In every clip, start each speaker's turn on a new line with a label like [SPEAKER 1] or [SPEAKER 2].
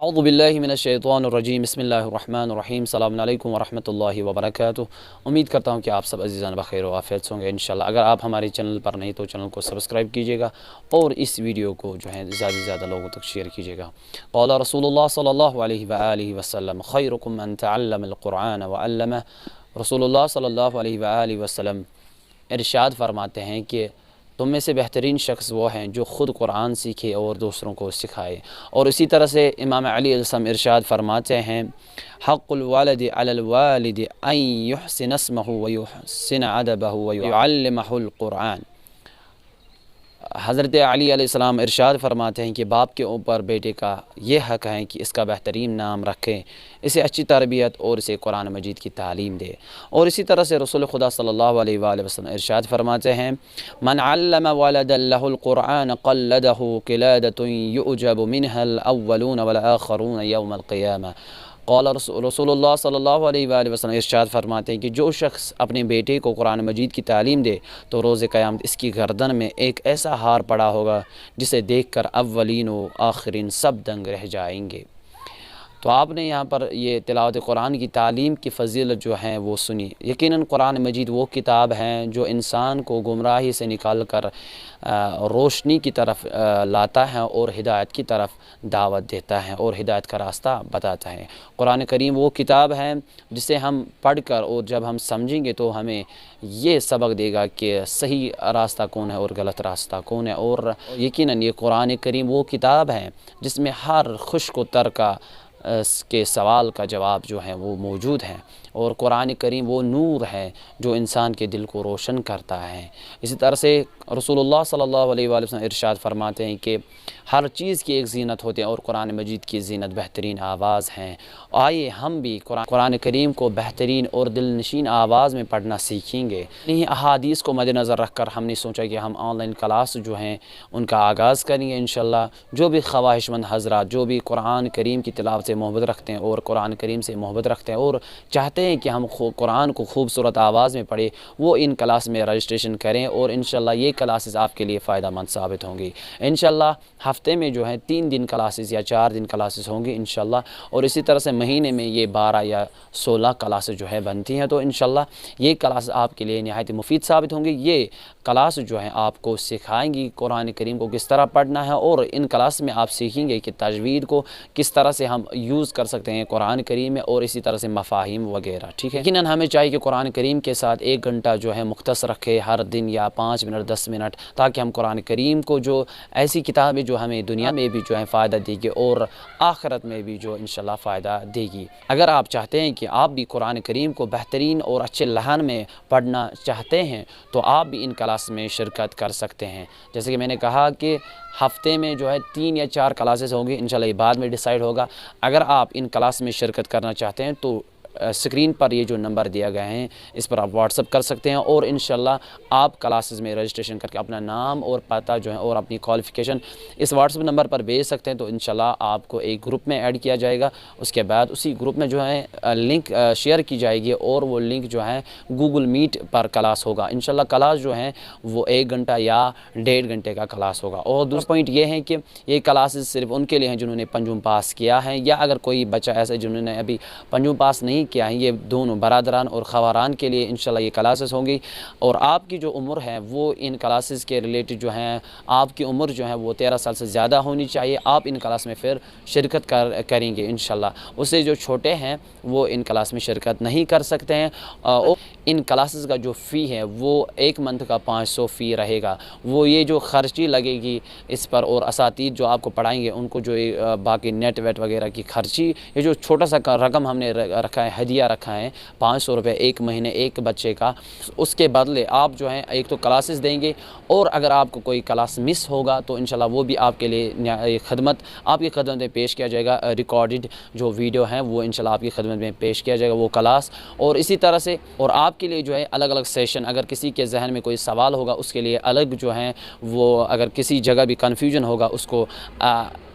[SPEAKER 1] اعوذ باللہ من الشیطان الرجیم بسم اللہ الرحمن الرحیم السلام علیکم ورحمۃ اللہ وبرکاتہ۔ امید کرتا ہوں کہ آپ سب عزیزان بخیر و عافیت سے ہوں گے انشاءاللہ۔ اگر آپ ہمارے چینل پر نہیں تو چینل کو سبسکرائب کیجیے گا اور اس ویڈیو کو جو ہے زیادہ سے زیادہ لوگوں تک شیئر کیجیے گا۔ قال رسول اللہ صلی اللہ علیہ وآلہ وسلم خیرکم من تعلم القرآن وعلمہ۔ رسول اللہ صلی اللہ علیہ وآلہ وسلم ارشاد فرماتے ہیں کہ تم میں سے بہترین شخص وہ ہیں جو خود قرآن سیکھے اور دوسروں کو سکھائے۔ اور اسی طرح سے امام علی علیہ السلام ارشاد فرماتے ہیں حق الوالد علی الوالد ان یحسن اسمہ ویحسن ادبہ ویعلمہ القرآن۔ حضرت علی علیہ السلام ارشاد فرماتے ہیں کہ باپ کے اوپر بیٹے کا یہ حق ہے کہ اس کا بہترین نام رکھے، اسے اچھی تربیت اور اسے قرآن مجید کی تعلیم دے۔ اور اسی طرح سے رسول خدا صلی اللہ علیہ وآلہ وسلم ارشاد فرماتے ہیں من علم ولدا له القرآن قلده قلادة يعجب منها الاولون والآخرون یوم القیامہ۔ قال رسول اللہ صلی اللہ علیہ وآلہ وسلم ارشاد فرماتے ہیں کہ جو شخص اپنے بیٹے کو قرآن مجید کی تعلیم دے تو روز قیامت اس کی گردن میں ایک ایسا ہار پڑا ہوگا جسے دیکھ کر اولین و آخرین سب دنگ رہ جائیں گے۔ تو آپ نے یہاں پر یہ تلاوت قرآن کی تعلیم کی فضیلت جو ہے وہ سنی۔ یقیناً قرآن مجید وہ کتاب ہیں جو انسان کو گمراہی سے نکال کر روشنی کی طرف لاتا ہے اور ہدایت کی طرف دعوت دیتا ہے اور ہدایت کا راستہ بتاتا ہے۔ قرآن کریم وہ کتاب ہے جسے ہم پڑھ کر اور جب ہم سمجھیں گے تو ہمیں یہ سبق دے گا کہ صحیح راستہ کون ہے اور غلط راستہ کون ہے۔ اور یقیناً یہ قرآن کریم وہ کتاب ہے جس میں ہر خشک و تر کا کے سوال کا جواب جو ہے وہ موجود ہے۔ اور قرآن کریم وہ نور ہے جو انسان کے دل کو روشن کرتا ہے۔ اسی طرح سے رسول اللہ صلی اللہ علیہ وآلہ وسلم ارشاد فرماتے ہیں کہ ہر چیز کی ایک زینت ہوتی ہے اور قرآن مجید کی زینت بہترین آواز ہیں۔ آئیے ہم بھی قرآن کریم کو بہترین اور دل نشین آواز میں پڑھنا سیکھیں گے۔ انہی احادیث کو مد نظر رکھ کر ہم نے سوچا کہ ہم آن لائن کلاس جو ہیں ان کا آغاز کریں گے انشاءاللہ۔ جو بھی خواہش مند حضرات جو بھی قرآن کریم کی تلاوت سے محبت رکھتے ہیں اور قرآن کریم سے محبت رکھتے ہیں اور چاہتے ہیں کہ ہم قرآن کو خوبصورت آواز میں پڑھیں، وہ ان کلاس میں رجسٹریشن کریں اور انشاءاللہ یہ کلاسز آپ کے لیے فائدہ مند ثابت ہوں گی۔ انشاءاللہ ہفتے میں جو ہے 3 دن کلاسز یا 4 دن کلاسز ہوں گی انشاءاللہ، اور اسی طرح سے مہینے میں یہ 12 یا 16 کلاسز جو ہے بنتی ہیں۔ تو انشاءاللہ یہ کلاس آپ کے لیے نہایت مفید ثابت ہوں گی۔ یہ کلاس جو ہے آپ کو سکھائیں گی قرآن کریم کو کس طرح پڑھنا ہے، اور ان کلاس میں آپ سیکھیں گے کہ تجوید کو کس طرح سے ہم یوز کر سکتے ہیں قرآن کریم میں، اور اسی طرح سے مفاہیم وغیرہ، ٹھیک ہے۔ یقیناً ہمیں چاہیے کہ قرآن کریم کے ساتھ 1 گھنٹہ جو ہے مختص رکھے ہر دن یا 5 منٹ 10 منٹ، تاکہ ہم قرآن کریم کو جو ایسی کتاب ہے جو ہمیں دنیا میں بھی جو ہے فائدہ دے گی اور آخرت میں بھی جو انشاءاللہ فائدہ دے گی۔ اگر آپ چاہتے ہیں کہ آپ بھی قرآن کریم کو بہترین اور اچھے لحن میں پڑھنا چاہتے ہیں تو آپ بھی ان کلاس میں شرکت کر سکتے ہیں۔ جیسے کہ میں نے کہا کہ ہفتے میں جو ہے 3 یا 4 کلاسز ہوں گی انشاءاللہ، یہ بعد میں ڈیسائیڈ ہوگا۔ اگر آپ ان کلاس میں شرکت کرنا چاہتے ہیں تو اسکرین پر یہ جو نمبر دیا گئے ہیں اس پر آپ واٹس اپ کر سکتے ہیں، اور انشاءاللہ آپ کلاسز میں رجسٹریشن کر کے اپنا نام اور پتہ جو ہے اور اپنی کوالیفیکیشن اس واٹس اپ نمبر پر بھیج سکتے ہیں۔ تو انشاءاللہ آپ کو ایک گروپ میں ایڈ کیا جائے گا، اس کے بعد اسی گروپ میں جو ہے لنک شیئر کی جائے گی، اور وہ لنک جو ہے گوگل میٹ پر کلاس ہوگا انشاءاللہ۔ کلاس جو ہے وہ 1 گھنٹہ یا 1.5 گھنٹے کا کلاس ہوگا۔ اور دوسرا پوائنٹ یہ ہے کہ یہ کلاسز صرف ان کے لیے ہیں جنہوں نے 5 پاس کیا ہے، یا اگر کوئی بچہ ایسا ہے جنہوں نے ابھی 5 پاس نہیں کیا ہے، یہ دونوں برادران اور خواران کے لیے انشاءاللہ یہ کلاسز ہوں گی۔ اور آپ کی جو عمر ہے وہ ان کلاسز کے ریلیٹڈ جو ہیں، آپ کی عمر جو ہے وہ 13 سال سے زیادہ ہونی چاہیے، آپ ان کلاس میں پھر شرکت کریں گے انشاءاللہ۔ اس سے جو چھوٹے ہیں وہ ان کلاس میں شرکت نہیں کر سکتے ہیں۔ اور ان کلاسز کا جو فی ہے وہ 1 منتھ کا 500 فی رہے گا۔ وہ یہ جو خرچی لگے گی اس پر، اور اساتذہ جو آپ کو پڑھائیں گے ان کو جو باقی نیٹ ویٹ وغیرہ کی خرچی، یہ جو چھوٹا سا رقم ہم نے رکھا ہے، ہدیہ رکھا ہے 500 روپے 1 مہینے 1 بچے کا، اس کے بدلے آپ جو ہیں ایک تو کلاسز دیں گے، اور اگر آپ کو کوئی کلاس مس ہوگا تو انشاءاللہ وہ بھی آپ کے لیے آپ کی خدمت میں پیش کیا جائے گا۔ ریکارڈڈ جو ویڈیو ہیں وہ انشاءاللہ آپ کی خدمت میں پیش کیا جائے گا وہ کلاس۔ اور اسی طرح سے اور آپ کے لیے جو ہے الگ الگ سیشن، اگر کسی کے ذہن میں کوئی سوال ہوگا اس کے لیے الگ جو ہیں وہ، اگر کسی جگہ بھی کنفیوژن ہوگا اس کو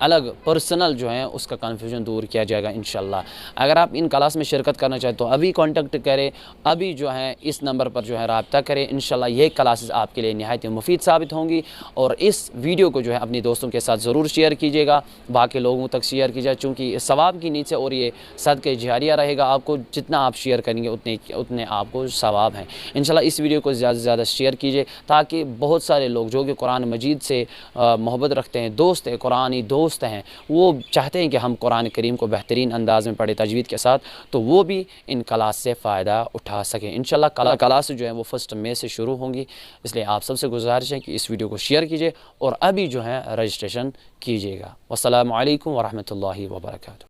[SPEAKER 1] الگ پرسنل جو ہے اس کا کنفیوژن دور کیا جائے گا انشاءاللہ۔ اگر آپ ان کلاس میں شرکت شرکت کرنا چاہتے تو ابھی کانٹیکٹ کریں، ابھی جو ہے اس نمبر پر جو ہے رابطہ کریں۔ انشاءاللہ یہ کلاسز آپ کے لیے نہایت مفید ثابت ہوں گی، اور اس ویڈیو کو جو ہے اپنی دوستوں کے ساتھ ضرور شیئر کیجیے گا، باقی لوگوں تک شیئر کیجیے، چونکہ ثواب کی نیت سے اور یہ صدقہ جاریہ رہے گا۔ آپ کو جتنا آپ شیئر کریں گے اتنے آپ کو ثواب ہیں۔ انشاءاللہ اس ویڈیو کو زیادہ سے زیادہ شیئر کیجیے، تاکہ بہت سارے لوگ جو کہ قرآن مجید سے محبت رکھتے ہیں، دوست ہیں، قرآنی دوست ہیں، وہ چاہتے ہیں کہ ہم قرآن کریم کو بہترین انداز میں پڑھیں تجوید کے ساتھ، تو وہ بھی ان کلاس سے فائدہ اٹھا سکیں۔ انشاءاللہ کلاس جو ہیں وہ 1 مئی سے شروع ہوں گی، اس لیے آپ سب سے گزارش ہے کہ اس ویڈیو کو شیئر کیجیے اور ابھی جو ہے رجسٹریشن کیجیے گا۔ والسلام علیکم ورحمۃ اللہ وبرکاتہ۔